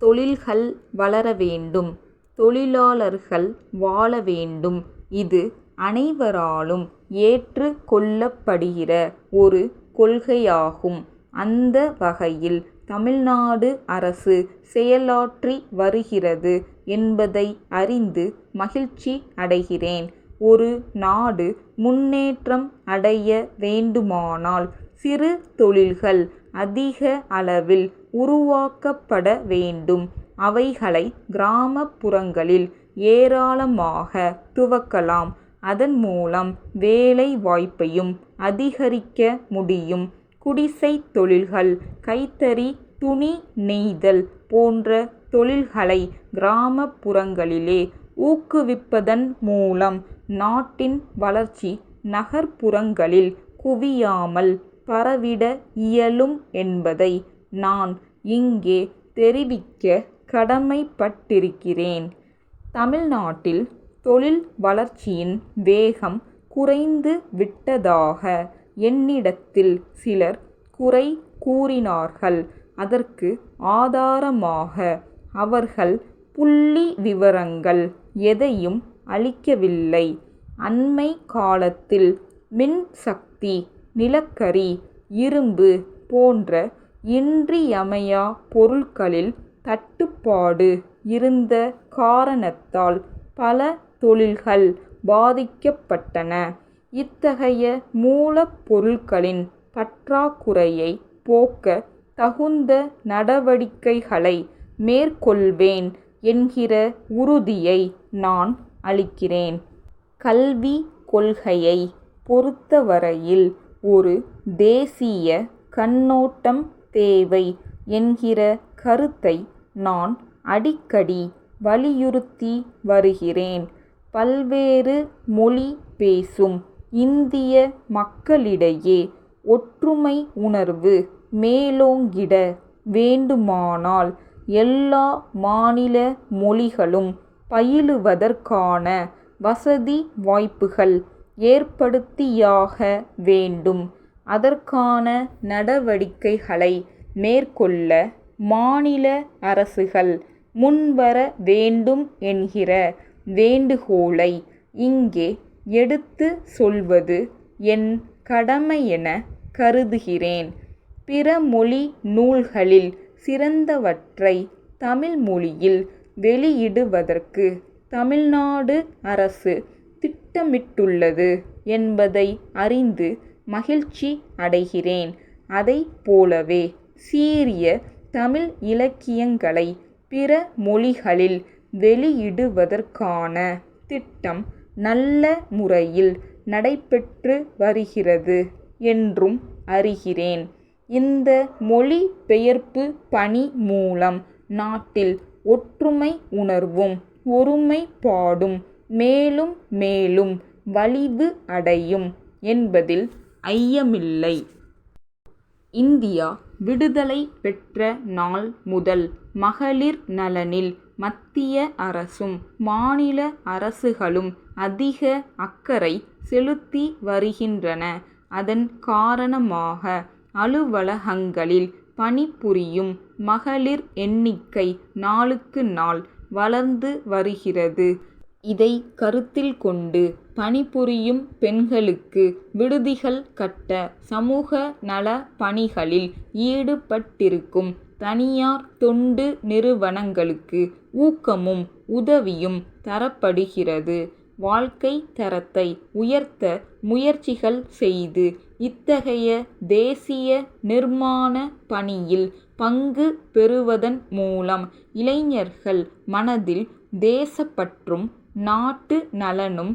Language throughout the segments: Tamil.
தொழில்கள் வளர வேண்டும், தொழிலாளர்கள் வாழ வேண்டும். இது அனைவராலும் ஏற்று கொள்ளப்படுகிற ஒரு கொள்கையாகும். அந்த வகையில் தமிழ்நாடு அரசு செயலாற்றி வருகிறது என்பதை அறிந்து மகிழ்ச்சி அடைகிறேன். ஒரு நாடு முன்னேற்றம் அடைய வேண்டுமானால் சிறு தொழில்கள் அதிக அளவில் உருவாக்கப்பட வேண்டும். அவைகளை கிராமப்புறங்களில் ஏராளமாக துவக்கலாம். அதன் மூலம் வேலை வாய்ப்பையும் அதிகரிக்க முடியும். குடிசைத் தொழில்கள், கைத்தறி, துணி நெய்தல் போன்ற தொழில்களை கிராமப்புறங்களிலே ஊக்குவிப்பதன் மூலம் நாட்டின் வளர்ச்சி நகர்ப்புறங்களில் குவியாமல் பரவிட இயலும் என்பதை நான் இங்கே தெரிவிக்க கடமைப்பட்டிருக்கிறேன். தமிழ்நாட்டில் தொழில் வளர்ச்சியின் வேகம் குறைந்து விட்டதாக என்னிடத்தில் சிலர் குறை கூறினார்கள். அதற்கு ஆதாரமாக அவர்கள் புள்ளி விவரங்கள் எதையும் அளிக்கவில்லை. அண்மை காலத்தில் மின்சக்தி, நிலக்கரி, இரும்பு போன்ற இன்றியமையா பொருட்களில் தட்டுப்பாடு இருந்த காரணத்தால் பல தொழில்கள் பாதிக்கப்பட்டன. இத்தகைய மூலப்பொருட்களின் பற்றாக்குறையை போக்க தகுந்த நடவடிக்கைகளை மேற்கொள்வேன் என்கிற உறுதியை நான் அளிக்கிறேன். கல்வி கொள்கையை பொறுத்தவரையில் ஒரு தேசிய கண்ணோட்டம் தேவை என்கிற கருத்தை நான் அடிக்கடி வலியுறுத்தி வருகிறேன். பல்வேறு மொழி பேசும் இந்திய மக்களிடையே ஒற்றுமை உணர்வு மேலோங்கிட வேண்டுமானால் எல்லா மாநில மொழிகளும் பயிலுவதற்கான வசதி வாய்ப்புகள் ஏற்படுத்தியாக வேண்டும். அதற்கான நடவடிக்கைகளை மேற்கொள்ள மாநில அரசுகள் முன்வர வேண்டும் என்கிற வேண்டுகோளை இங்கே எடுத்து சொல்வது என் கடமையென கருதுகிறேன். பிற மொழி நூல்களில் சிறந்தவற்றை தமிழ் மொழியில் வெளியிடுவதற்கு தமிழ்நாடு அரசு திட்டமிட்டுள்ளது என்பதை அறிந்து மகிழ்ச்சி அடைகிறேன். அதைப் போலவே சீரிய தமிழ் இலக்கியங்களை பிற மொழிகளில் வெளியிடுவதற்கான திட்டம் நல்ல முறையில் நடைபெற்று வருகிறது என்றும் அறிகிறேன். இந்த மொழி பெயர்ப்பு பணி மூலம் நாட்டில் ஒற்றுமை உணர்வும் ஒருமைப்பாடும் மேலும் மேலும் வலிவு அடையும் என்பதில் ஐயமில்லை. இந்தியா விடுதலை பெற்ற நாள் முதல் மகளிர் நலனில் மத்திய அரசும் மாநில அரசுகளும் அதிக அக்கறை செலுத்தி வருகின்றன. அதன் காரணமாக அலுவலகங்களில் பணிபுரியும் மகளிர் எண்ணிக்கை நாளுக்கு நாள் வளர்ந்து வருகிறது. இதை கருத்தில் கொண்டு பணிபுரியும் பெண்களுக்கு விடுதிகள் கட்ட சமூக நல பணிகளில் ஈடுபட்டிருக்கும் தனியார் தொண்டு நிறுவனங்களுக்கு ஊக்கமும் உதவியும் தரப்படுகிறது. வாழ்க்கை தரத்தை உயர்த்த முயற்சிகள் செய்து இத்தகைய தேசிய நிர்மாண பணியில் பங்கு பெறுவதன் மூலம் இளைஞர்கள் மனதில் தேசப்பற்றும் நாட்டு நலனும்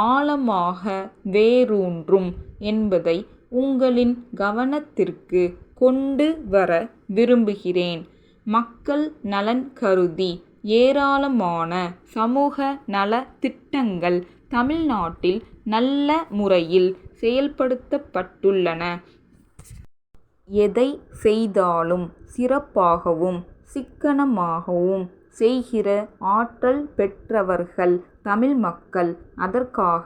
ஆழமாக வேரூன்றும் என்பதை உங்களின் கவனத்திற்கு கொண்டு வர விரும்புகிறேன். மக்கள் நலன் கருதி ஏராளமான சமூக நல திட்டங்கள் தமிழ்நாட்டில் நல்ல முறையில் செயல்படுத்தப்பட்டுள்ளன. எதை செய்தாலும் சிறப்பாகவும் சிக்கனமாகவும் செய்கிற ஆற்றல் பெற்றவர்கள் தமிழ் மக்கள். அதற்காக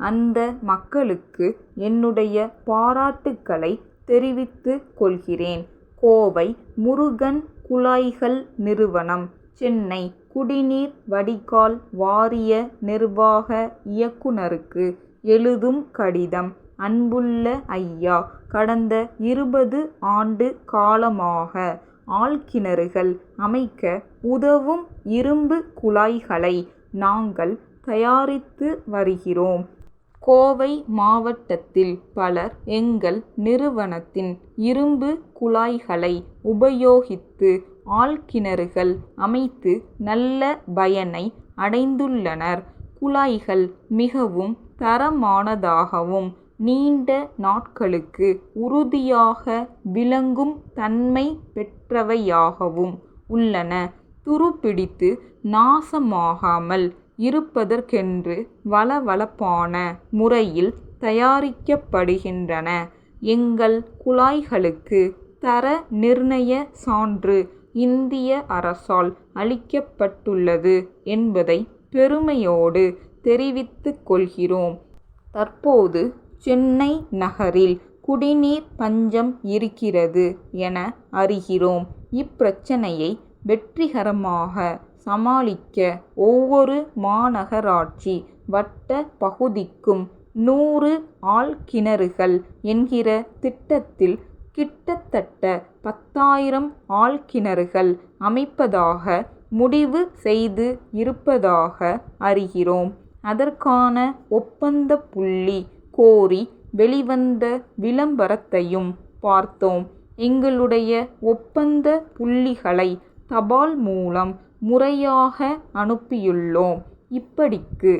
அந்த மக்களுக்கு என்னுடைய பாராட்டுக்களை தெரிவித்துக் கொள்கிறேன். கோவை முருகன் குழாய்கள் நிறுவனம், சென்னை குடிநீர் வடிகால் வாரிய நிர்வாக இயக்குனருக்கு எழுதும் கடிதம். அன்புள்ள ஐயா, கடந்த 20 ஆண்டு காலமாக ஆழ்கிணறுகள் அமைக்க உதவும் இரும்பு குழாய்களை நாங்கள் தயாரித்து வருகிறோம். கோவை மாவட்டத்தில் பலர் எங்கள் நிறுவனத்தின் இரும்பு குழாய்களை உபயோகித்து ஆழ்கிணறுகள் அமைத்து நல்ல பயனை அடைந்துள்ளனர். குழாய்கள் மிகவும் தரமானதாகவும் நீண்ட நாட்களுக்கு உறுதியாக விளங்கும் தன்மை பெற்றவையாகவும் உள்ளன. துருப்பிடித்து நாசமாகாமல் இருப்பதற்கென்று வழவழப்பான முறையில் தயாரிக்கப்படுகின்றன. எங்கள் குழாய்களுக்கு தர நிர்ணய சான்று இந்திய அரசால் அளிக்கப்பட்டுள்ளது என்பதை பெருமையோடு தெரிவித்துக் கொள்கிறோம். தற்போது சென்னை நகரில் குடிநீர் பஞ்சம் இருக்கிறது என அறிகிறோம். இப்பிரச்சனையை வெற்றிகரமாக சமாளிக்க ஒவ்வொரு மாநகராட்சி வட்ட பகுதிக்கும் 100 ஆழ்கிணறுகள் என்கிற திட்டத்தில் கிட்டத்தட்ட 10,000 ஆழ்கிணறுகள் அமைப்பதாக முடிவு செய்து இருப்பதாக அறிகிறோம். அதற்கான ஒப்பந்த புள்ளி கோரி வெளிவந்த விளம்பரத்தையும் பார்த்தோம். எங்களுடைய ஒப்பந்த புள்ளிகளை தபால் மூலம் முறையாக அனுப்பியுள்ளோம். இப்படிக்கு